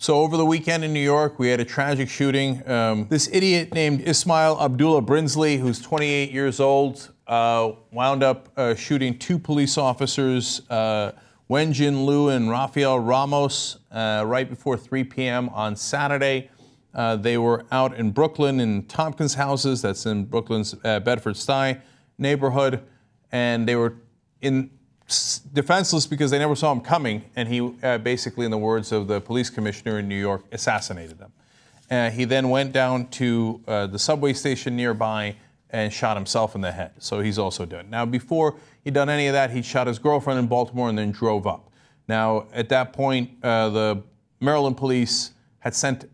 So over the weekend in New York, we had a tragic shooting. This idiot named Ismaaiyl Brinsley, who's 28 years old, wound up shooting two police officers, Wenjian and Rafael Ramos, right before 3 p.m. on Saturday. They were out in Brooklyn in Tompkins houses, that's in Brooklyn's Bedford-Stuyvesant neighborhood, and they were defenseless because they never saw him coming, and he basically, in the words of the police commissioner in New York, assassinated them. He then went down to the subway station nearby and shot himself in the head, so he's also dead. Now, before he'd done any of that, he shot his girlfriend in Baltimore and then drove up. Now, at that point, the Maryland police had sent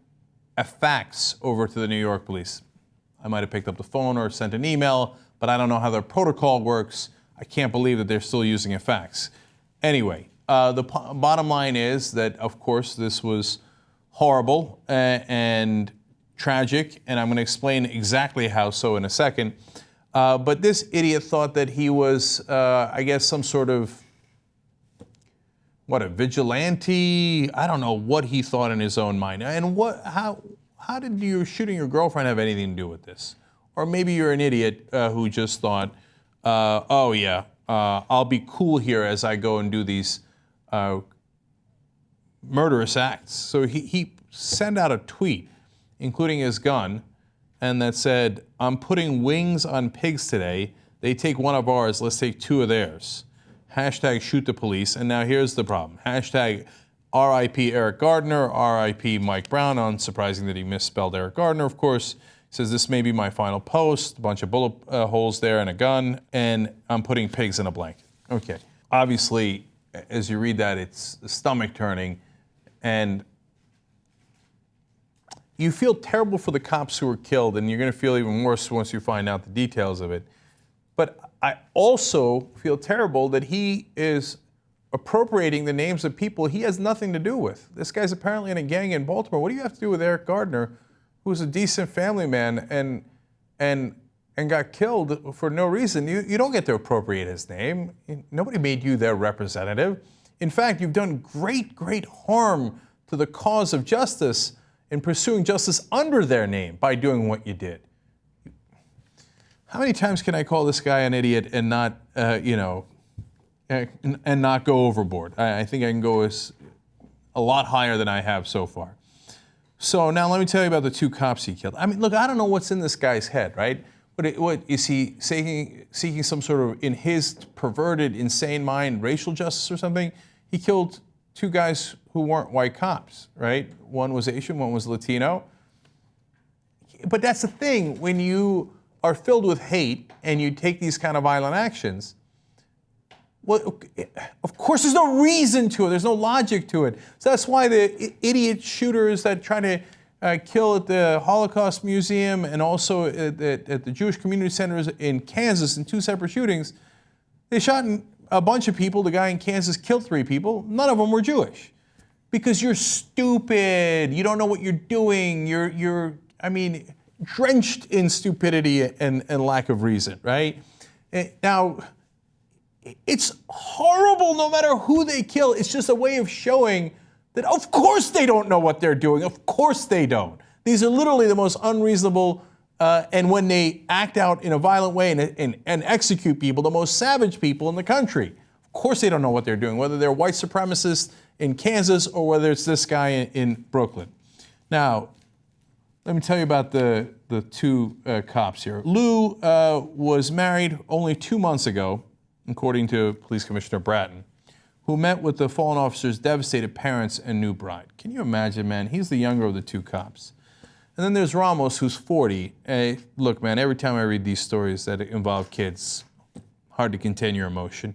a fax over to the New York police. I might have picked up the phone or sent an email, but I don't know how their protocol works. I can't believe that they're still using a fax. Anyway, the bottom line is that, of course, this was horrible and tragic, and I'm going to explain exactly how so in a second. But this idiot thought that he was, I guess, some sort of, a vigilante? I don't know what he thought in his own mind. And how did you shooting your girlfriend have anything to do with this? Or maybe you're an idiot who just thought, oh yeah, I'll be cool here as I go and do these murderous acts. So he sent out a tweet, including his gun, and that said, I'm putting wings on pigs today. They take one of ours, let's take two of theirs. Hashtag shoot the police. And now here's the problem. Hashtag RIP Eric Gardner, RIP Mike Brown. Unsurprising that he misspelled Eric Gardner, of course. Says this may be my final post, a bunch of bullet holes there and a gun, and I'm putting pigs in a blanket. Okay. Obviously, as you read that, it's stomach turning, and you feel terrible for the cops who were killed, and you're going to feel even worse once you find out the details of it. But I also feel terrible that he is appropriating the names of people he has nothing to do with. This guy's apparently in a gang in Baltimore. What do you have to do with Eric Gardner, who's a decent family man and got killed for no reason? You don't get to appropriate his name. Nobody made you their representative. In fact, you've done great harm to the cause of justice in pursuing justice under their name by doing what you did. How many times can I call this guy an idiot and not, and not go overboard? I think I can go a lot higher than I have so far. So now let me tell you about the two cops he killed. I mean, look, I don't know what's in this guy's head, right? What is he seeking some sort of, in his perverted, insane mind, racial justice or something? He killed two guys who weren't white cops, right? One was Asian, one was Latino. But that's the thing, when you are filled with hate and you take these kind of violent actions, well, of course there's no reason to it, there's no logic to it. So that's why the idiot shooters that try to kill at the Holocaust Museum and also at the Jewish Community Centers in Kansas in two separate shootings, they shot a bunch of people. The guy in Kansas killed 3 people. None of them were Jewish. Because you're stupid, you don't know what you're doing, you're drenched in stupidity and lack of reason, right? Now, it's horrible no matter who they kill. It's just a way of showing that of course they don't know what they're doing. Of course they don't. These are literally the most unreasonable, and when they act out in a violent way and execute people, the most savage people in the country. Of course they don't know what they're doing, whether they're white supremacists in Kansas or whether it's this guy in Brooklyn. Now, let me tell you about the two cops here. Lou was married only 2 months ago, according to Police Commissioner Bratton, who met with the fallen officer's devastated parents and new bride. Can you imagine, man? He's the younger of the two cops. And then there's Ramos, who's 40. Look, man, every time I read these stories that involve kids, hard to contain your emotion.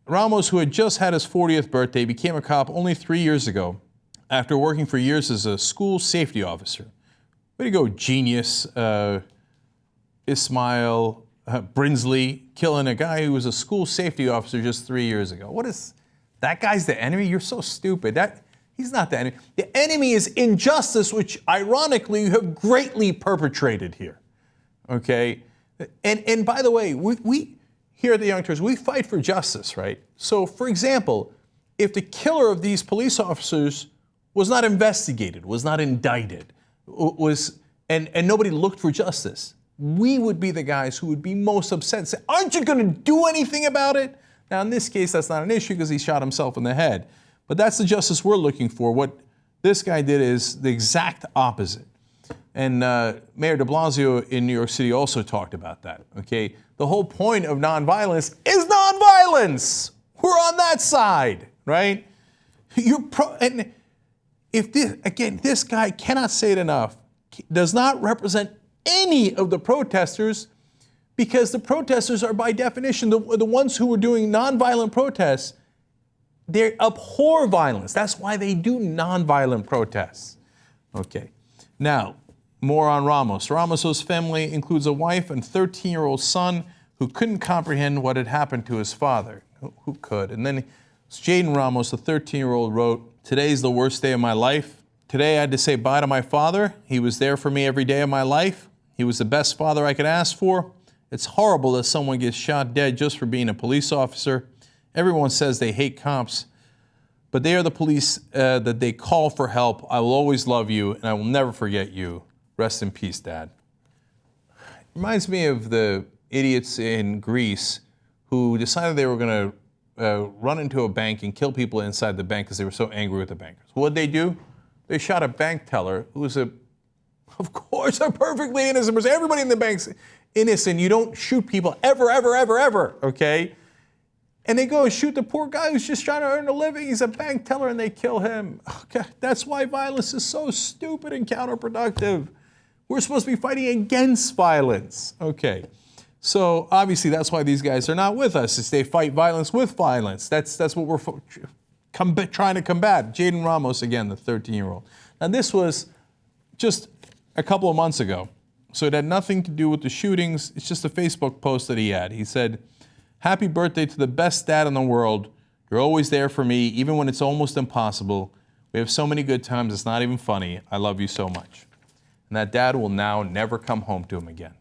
Ramos, who had just had his 40th birthday, became a cop only 3 years ago after working for years as a school safety officer. Way to go, genius. Ismaaiyl Brinsley, killing a guy who was a school safety officer just 3 years ago. What is, that guy's the enemy? You're so stupid. He's not the enemy. The enemy is injustice, which ironically you have greatly perpetrated here, okay? And by the way, we here at the Young Turks, we fight for justice, right? So for example, if the killer of these police officers was not investigated, was not indicted, and nobody looked for justice, we would be the guys who would be most upset and say, aren't you going to do anything about it? Now, in this case, that's not an issue because he shot himself in the head. But that's the justice we're looking for. What this guy did is the exact opposite. And Mayor de Blasio in New York City also talked about that, okay? The whole point of nonviolence is nonviolence. We're on that side, right? And if this, again, this guy cannot say it enough, does not represent any of the protesters, because the protesters are by definition, the ones who were doing nonviolent protests, they abhor violence. That's why they do nonviolent protests. Okay, now, more on Ramos. Ramos's family includes a wife and 13-year-old son who couldn't comprehend what had happened to his father. Who could? And then Jaden Ramos, the 13-year-old, wrote, "Today's the worst day of my life. Today I had to say bye to my father. He was there for me every day of my life. He was the best father I could ask for. It's horrible that someone gets shot dead just for being a police officer. Everyone says they hate cops, but they are the police that they call for help. I will always love you, and I will never forget you. Rest in peace, Dad." Reminds me of the idiots in Greece who decided they were going to run into a bank and kill people inside the bank because they were so angry with the bankers. What did they do? They shot a bank teller who was of course, a perfectly innocent person. Everybody in the bank's innocent. You don't shoot people ever, ever, ever, ever, okay? And they go and shoot the poor guy who's just trying to earn a living. He's a bank teller, and they kill him. Okay, that's why violence is so stupid and counterproductive. We're supposed to be fighting against violence. Okay, so obviously that's why these guys are not with us, is they fight violence with violence. That's what we're trying to combat. Jaden Ramos, again, the 13-year-old. Now this was just a couple of months ago, so it had nothing to do with the shootings. It's just a Facebook post that he had. He said, "Happy birthday to the best dad in the world. You're always there for me, even when it's almost impossible. We have so many good times, it's not even funny. I love you so much." And that dad will now never come home to him again.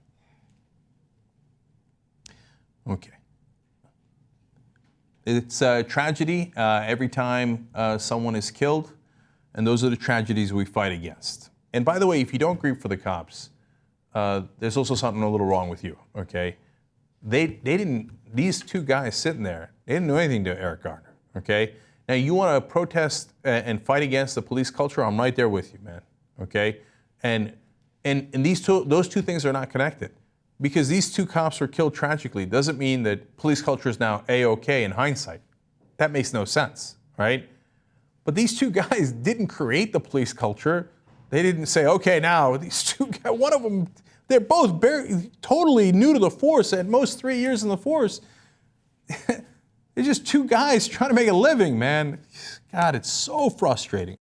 Okay. It's a tragedy every time someone is killed, and those are the tragedies we fight against. And by the way, if you don't grieve for the cops, there's also something a little wrong with you, okay? These two guys sitting there, they didn't do anything to Eric Garner, okay? Now, you want to protest and fight against the police culture? I'm right there with you, man, okay? And those two things are not connected. Because these two cops were killed tragically doesn't mean that police culture is now A-OK in hindsight. That makes no sense, right? But these two guys didn't create the police culture. They didn't say, okay, now these two guys, one of them, they're both totally new to the force, at most 3 years in the force. They're just two guys trying to make a living, man. God, it's so frustrating.